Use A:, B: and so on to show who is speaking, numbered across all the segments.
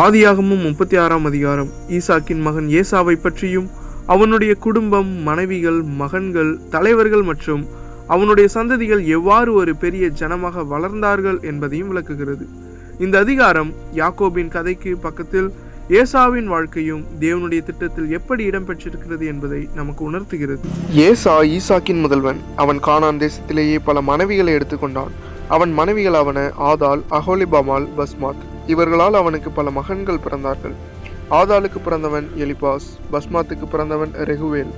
A: ஆதியாகமம் 36ஆம் அதிகாரம். ஈசாக்கின் மகன் ஏசாவை பற்றியும் அவனுடைய குடும்பம், மனைவிகள், மகன்கள், தலைவர்கள் மற்றும் அவனுடைய சந்ததிகள் எவ்வாறு ஒரு பெரிய ஜனமாக வளர்ந்தார்கள் என்பதையும் விளக்குகிறது. இந்த அதிகாரம் யாக்கோபின் கதைக்கு பக்கத்தில் ஏசாவின் வாழ்க்கையும் தேவனுடைய திட்டத்தில் எப்படி இடம்பெற்றிருக்கிறது என்பதை நமக்கு உணர்த்துகிறது. ஏசா ஈசாக்கின் முதல்வன். அவன் கானான் தேசத்திலேயே பல மனைவிகளை எடுத்துக்கொண்டான். அவன் மனைவிகள் அவன ஆதாள், அஹோலிபாமால், பஸ்மாத். இவர்களால் அவனுக்கு பல மகன்கள் பிறந்தார்கள். ஆதாளுக்கு பிறந்தவன் எலிபாஸ், பஸ்மாத்துக்கு பிறந்தவன் ரெகுவேல்,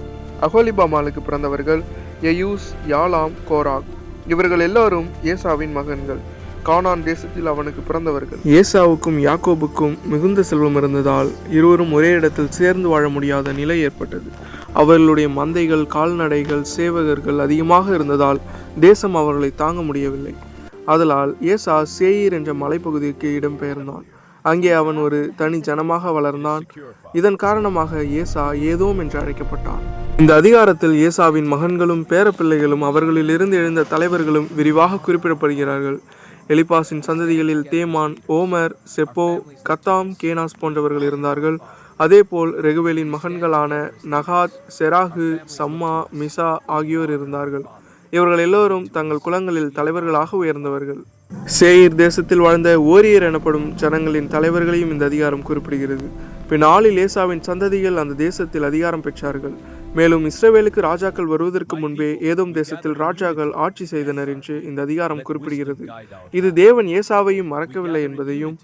A: அஹோலிபாமாலுக்கு பிறந்தவர்கள் யயூஸ், யாலாம், கோராக். இவர்கள் எல்லாரும் ஏசாவின் மகன்கள். கானான் தேசத்தில் அவனுக்கு பிறந்தவர்கள். ஏசாவுக்கும் யாக்கோபுக்கும் மிகுந்த செல்வம் இருந்ததால் இருவரும் ஒரே இடத்தில் சேர்ந்து வாழ முடியாத நிலை ஏற்பட்டது. அவர்களுடைய மந்தைகள், கால்நடைகள், சேவகர்கள் அதிகமாக இருந்ததால் தேசம் அவர்களை தாங்க முடியவில்லை. அதனால் ஏசா சேயீர் என்ற மலைப்பகுதிக்கு இடம்பெயர்ந்தான். அங்கே அவன் ஒரு தனி ஜனமாக வளர்ந்தான். இதன் காரணமாக ஏசா ஏதோம் என்று அழைக்கப்பட்டான். இந்த அதிகாரத்தில் ஏசாவின் மகன்களும் பேரப்பிள்ளைகளும் அவர்களிலிருந்து எழுந்த தலைவர்களும் விரிவாக குறிப்பிடப்படுகிறார்கள். எலிபாசின் சந்ததிகளில் தேமான், ஓமர், செப்போ, கத்தாம், கேனாஸ் போன்றவர்கள் இருந்தார்கள். அதேபோல் ரெகுவேலின் மகன்களான நகாத், செராகு, சம்மா, மிசா ஆகியோர் இருந்தார்கள். இவர்கள் எல்லோரும் தங்கள் குலங்களில் தலைவர்களாக உயர்ந்தவர்கள். சேயீர் தேசத்தில் வாழ்ந்த ஓரியர் எனப்படும் ஜனங்களின் தலைவர்களையும் இந்த அதிகாரம் குறிப்பிடுகிறது. பின்னாளில் ஏசாவின் சந்ததிகள் அந்த தேசத்தில் அதிகாரம் பெற்றார்கள். மேலும் இஸ்ரவேலுக்கு ராஜாக்கள் வருவதற்கு முன்பே ஏதோம் தேசத்தில் ராஜாக்கள் ஆட்சி செய்தனர் என்று இந்த அதிகாரம் குறிப்பிடுகிறது. இது தேவன் ஏசாவையும் மறக்கவில்லை என்பதையும்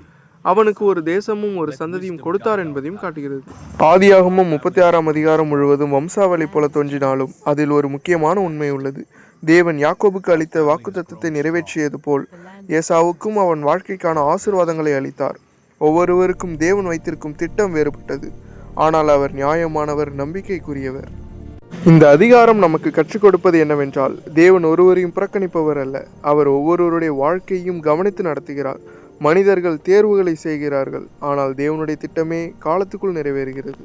A: அவனுக்கு ஒரு தேசமும் ஒரு சந்ததியும் கொடுத்தார் என்பதையும் காட்டுகிறது. ஆதியாகமம் 36ஆம் அதிகாரம் முழுவதும் வம்சாவளி போல தோன்றினாலும் அதில் ஒரு முக்கியமான உண்மை உள்ளது. தேவன் யாக்கோபுக்கு அளித்த வாக்குத்தத்தத்தை நிறைவேற்றியது போல் ஏசாவுக்கும் அவன் வாழ்க்கைக்கான ஆசீர்வாதங்களை அளித்தார். ஒவ்வொருவருக்கும் தேவன் வைத்திருக்கும் திட்டம் வேறுபட்டது. ஆனால் அவர் நியாயமானவர், நம்பிக்கைக்குரியவர். இந்த அதிகாரம் நமக்கு கற்றுக் கொடுப்பது என்னவென்றால், தேவன் ஒருவரையும் புறக்கணிப்பவர் அல்ல. அவர் ஒவ்வொருவருடைய வாழ்க்கையும் கவனித்து நடத்துகிறார். மனிதர்கள் தேர்வுகளை செய்கிறார்கள், ஆனால் தேவனுடைய திட்டமே காலத்துக்குள் நிறைவேறுகிறது.